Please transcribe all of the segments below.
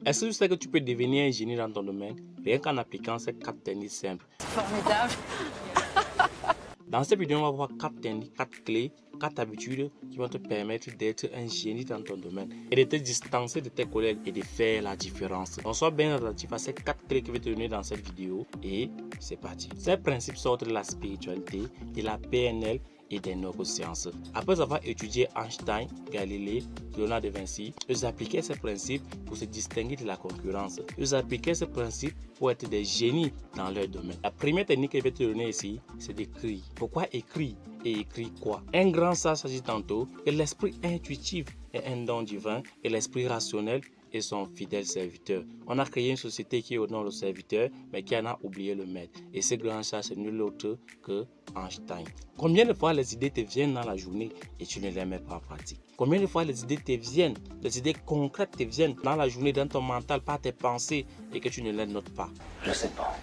Est-ce que tu sais que tu peux devenir un génie dans ton domaine rien qu'en appliquant ces 4 techniques simples? Formidable. Dans cette vidéo, on va voir 4 techniques, 4 clés, 4 habitudes qui vont te permettre d'être un génie dans ton domaine et de te distancer de tes collègues et de faire la différence. Donc, sois bien attentif à ces 4 clés que je vais te donner dans cette vidéo et c'est parti. Ces principes sortent de la spiritualité, de la PNL et des neurosciences. Après avoir étudié Einstein, Galilée, Léonard de Vinci, ils appliquaient ces principes pour se distinguer de la concurrence. Ils appliquaient ces principes pour être des génies dans leur domaine. La première technique que je vais te donner ici, c'est d'écrire. Pourquoi écrire? Et écrire quoi? Un grand sage s'agit tantôt que l'esprit intuitif est un don divin et l'esprit rationnel et son fidèle serviteur. On a créé une société qui honore le serviteur, mais qui en a oublié le maître. Et ce grand sage, c'est nul autre que Einstein. Combien de fois les idées te viennent dans la journée et tu ne les mets pas en pratique? Combien de fois les idées te viennent, les idées concrètes te viennent dans la journée, dans ton mental, par tes pensées et que tu ne les notes pas? Je sais pas.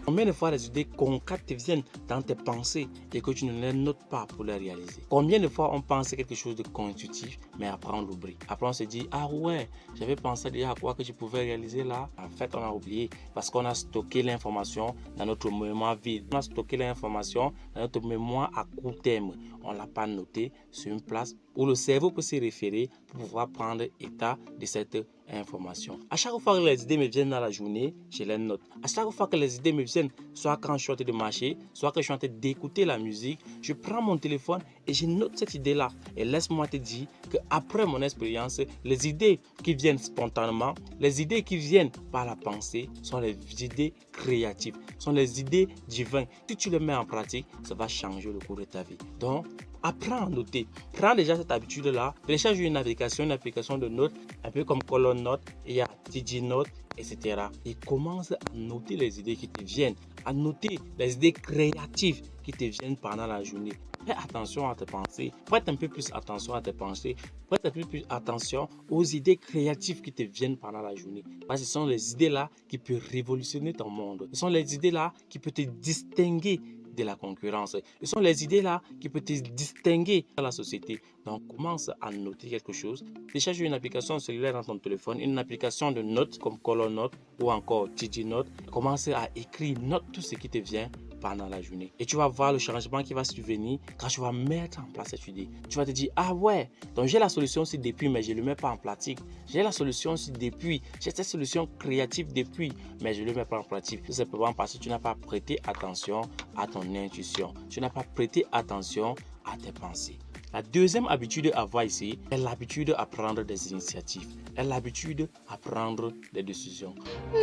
Combien de fois les idées concrètes te viennent dans tes pensées et que tu ne les notes pas pour les réaliser? Combien de fois on pense quelque chose de constitutif, mais après on l'oublie? Après on se dit, ah ouais, j'avais pensé déjà à quoi que je pouvais réaliser là. En fait, on a oublié parce qu'on a stocké l'information dans notre mémoire vide. On a stocké l'information dans notre mémoire à court terme. On ne l'a pas noté sur une place où le cerveau peut s'y référer pour pouvoir prendre état de cette information. À chaque fois que les idées me viennent dans la journée, je les note. À chaque fois que les idées me viennent, soit quand je suis en train de marcher, soit que je suis en train d'écouter la musique, je prends mon téléphone et je note cette idée-là. Et laisse-moi te dire qu'après mon expérience, les idées qui viennent spontanément, les idées qui viennent par la pensée sont les idées créatives, sont les idées divines. Si tu les mets en pratique, ça va changer le cours de ta vie. Donc, apprends à noter. Prends déjà cette habitude-là. Télécharge une application de notes, un peu comme Colonne Note, il y a TG Note, etc. Et commence à noter les idées qui te viennent, à noter les idées créatives qui te viennent pendant la journée. Fais attention à tes pensées. Prête un peu plus attention à tes pensées. Prête un peu plus attention aux idées créatives qui te viennent pendant la journée. Parce que ce sont les idées-là qui peuvent révolutionner ton monde. Ce sont les idées-là qui peuvent te distinguer de la concurrence. Ce sont les idées-là qui peuvent te distinguer dans la société. Donc, commence à noter quelque chose. Télécharge une application cellulaire dans ton téléphone, une application de notes comme Color Note ou encore TG Note. Commence à écrire, note tout ce qui te vient pendant la journée. Et tu vas voir le changement qui va survenir quand tu vas mettre en place cette idée. Tu vas te dire, ah ouais, donc j'ai la solution aussi depuis, mais je ne le mets pas en pratique. J'ai la solution aussi depuis, j'ai cette solution créative depuis, mais je ne le mets pas en pratique. Tout simplement parce que tu n'as pas prêté attention à ton intuition. Tu n'as pas prêté attention à tes pensées. La deuxième habitude à avoir ici est l'habitude à prendre des initiatives, est l'habitude à prendre des décisions.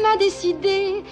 M'a décidé.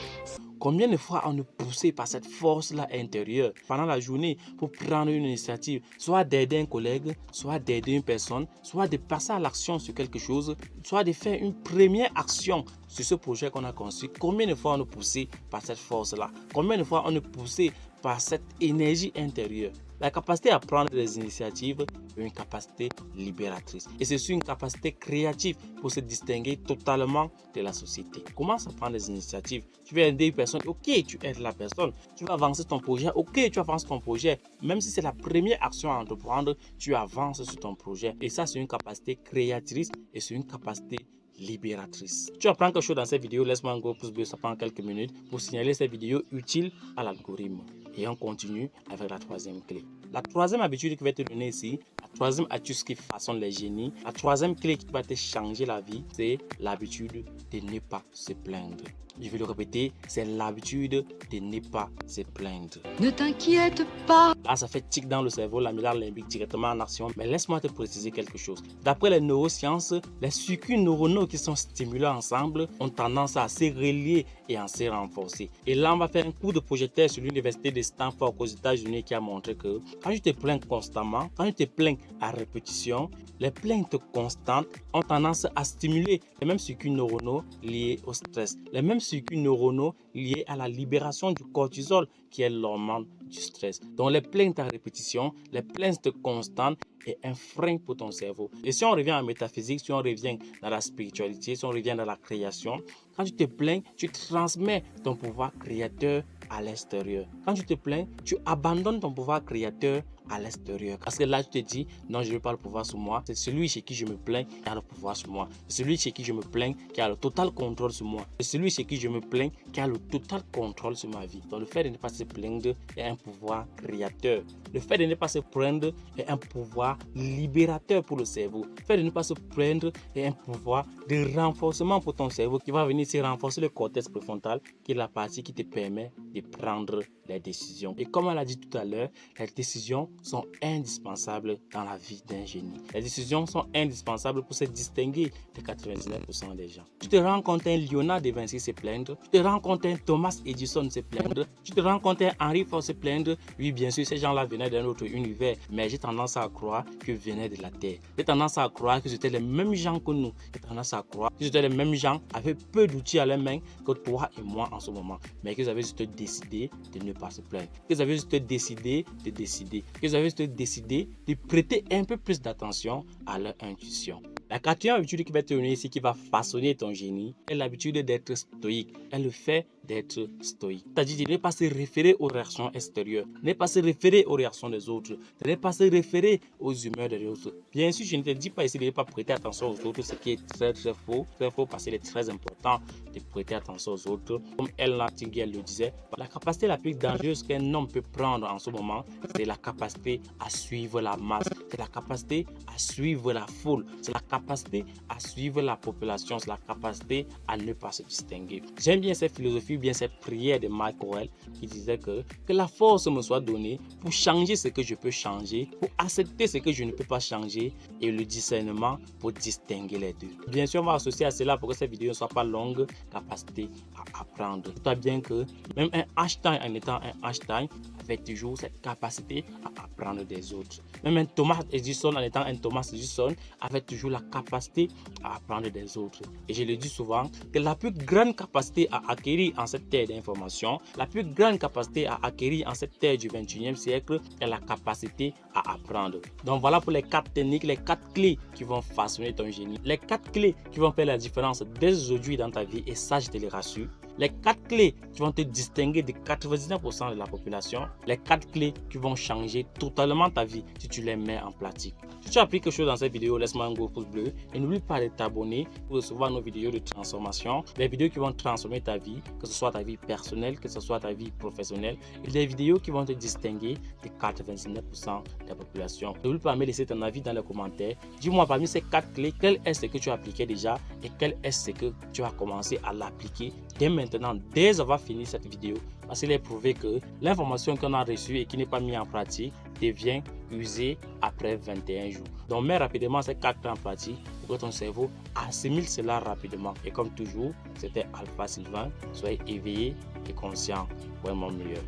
Combien de fois on est poussé par cette force-là intérieure pendant la journée pour prendre une initiative, soit d'aider un collègue, soit d'aider une personne, soit de passer à l'action sur quelque chose, soit de faire une première action sur ce projet qu'on a conçu. Combien de fois on est poussé par cette force-là? Combien de fois on est poussé par cette énergie intérieure? La capacité à prendre des initiatives est une capacité libératrice. Et c'est une capacité créative pour se distinguer totalement de la société. Commence à prendre des initiatives. Tu veux aider une personne, ok, tu aides la personne. Tu vas avancer ton projet, ok, tu avances ton projet. Même si c'est la première action à entreprendre, tu avances sur ton projet. Et ça, c'est une capacité créatrice et c'est une capacité libératrice. Tu apprends quelque chose dans cette vidéo, laisse-moi un gros pouce bleu, ça prend quelques minutes pour signaler cette vidéo utile à l'algorithme. Et on continue avec la troisième clé. La troisième habitude que je vais te donner ici, la troisième astuce qui façonne les génies, la troisième clé qui va te changer la vie, c'est l'habitude de ne pas se plaindre. Je vais le répéter, c'est l'habitude de ne pas se plaindre. Ne t'inquiète pas. Là, ça fait tic dans le cerveau, l'amygdale limbique directement en action. Mais laisse-moi te préciser quelque chose. D'après les neurosciences, les circuits neuronaux qui sont stimulés ensemble ont tendance à se relier et à se renforcer. Et là, on va faire un coup de projecteur sur l'université de Stanford aux États-Unis qui a montré que quand tu te plains constamment, quand tu te plains à répétition, les plaintes constantes ont tendance à stimuler les mêmes circuits neuronaux liés au stress, les mêmes circuits neuronaux liés à la libération du cortisol qui est l'hormone du stress. Donc les plaintes à répétition, les plaintes constantes est un frein pour ton cerveau. Et si on revient en métaphysique, si on revient dans la spiritualité, si on revient dans la création, quand tu te plains, tu transmets ton pouvoir créateur à l'extérieur. Quand tu te plains, tu abandonnes ton pouvoir créateur à l'extérieur. Parce que là, tu te dis, non, je ne veux pas le pouvoir sur moi. C'est celui chez qui je me plains qui a le pouvoir sur moi. C'est celui chez qui je me plains qui a le total contrôle sur moi. C'est celui chez qui je me plains qui a le total contrôle sur ma vie. Donc, le fait de ne pas se plaindre est un pouvoir créateur. Le fait de ne pas se plaindre est un pouvoir libérateur pour le cerveau. Le fait de ne pas se plaindre est un pouvoir de renforcement pour ton cerveau qui va venir se renforcer le cortex préfrontal, qui est la partie qui te permet de prendre les décisions. Et comme on l'a dit tout à l'heure, les décisions sont indispensables dans la vie d'un génie. Les décisions sont indispensables pour se distinguer de 99% des gens. Tu te rends compte un Léonard de Vinci se plaindre, tu te rends compte un Thomas Edison se plaindre, tu te rends compte un Henry Ford se plaindre. Oui, bien sûr, ces gens-là venaient d'un autre univers, mais j'ai tendance à croire qu'ils venaient de la Terre. J'ai tendance à croire que c'était les mêmes gens que nous. J'ai tendance à croire que c'était les mêmes gens avec peu d'outils à leurs mains que toi et moi en ce moment, mais qu'ils avaient juste décidé de ne pas se plaindre. Qu'ils avaient juste décidé de décider. Qu'ils avaient juste décidé de prêter un peu plus d'attention à leur intuition. La quatrième habitude qui va te donner ici, qui va façonner ton génie, est l'habitude d'être stoïque. Est le fait d'être stoïque. C'est-à-dire de ne pas se référer aux réactions extérieures, ne pas se référer aux réactions des autres, de ne pas se référer aux humeurs des autres. Bien sûr, je ne te dis pas ici de ne pas prêter attention aux autres, ce qui est très faux parce qu'il est très important de prêter attention aux autres. Comme Ellen Nightingale le disait, la capacité la plus dangereuse qu'un homme peut prendre en ce moment, c'est la capacité à suivre la masse, c'est la capacité à suivre la foule, c'est la capacité à suivre la population, c'est la capacité à ne pas se distinguer. J'aime bien cette philosophie, bien cette prière de Mike Howell qui disait que la force me soit donnée pour changer ce que je peux changer, pour accepter ce que je ne peux pas changer et le discernement pour distinguer les deux. Bien sûr, on va associer à cela pour que cette vidéo ne soit pas longue, capacité à apprendre. Dis-toi bien que même un Einstein en étant un Einstein avait toujours cette capacité à apprendre des autres. Même un Thomas Edison en étant un Thomas Edison avait toujours la capacité à apprendre des autres. Et je le dis souvent que la plus grande capacité à acquérir en cette ère d'information, la plus grande capacité à acquérir en cette ère du 21e siècle est la capacité à apprendre. Donc voilà pour les 4 techniques, les 4 clés qui vont façonner ton génie. Les 4 clés qui vont faire la différence dès aujourd'hui dans ta vie, et ça je te les rassure. Les 4 clés qui vont te distinguer de 99% de la population. Les 4 clés qui vont changer totalement ta vie si tu les mets en pratique. Si tu as appris quelque chose dans cette vidéo, laisse-moi un gros pouce bleu et n'oublie pas de t'abonner pour recevoir nos vidéos de transformation, des vidéos qui vont transformer ta vie, que ce soit ta vie personnelle, que ce soit ta vie professionnelle, et des vidéos qui vont te distinguer de 99% de la population. N'oublie pas de me laisser ton avis dans les commentaires. Dis-moi parmi ces 4 clés, quel est ce que tu as appliqué déjà et quel est ce que tu as commencé à l'appliquer dès maintenant, dès avoir fini cette vidéo, parce qu'il est prouvé que l'information qu'on a reçue et qui n'est pas mise en pratique devient usée après 21 jours. Donc mets rapidement ces 4 clés en pratique pour que ton cerveau assimile cela rapidement. Et comme toujours, c'était Alpha Sylvain. Soyez éveillés et conscients pour un monde meilleur.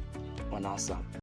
On est ensemble.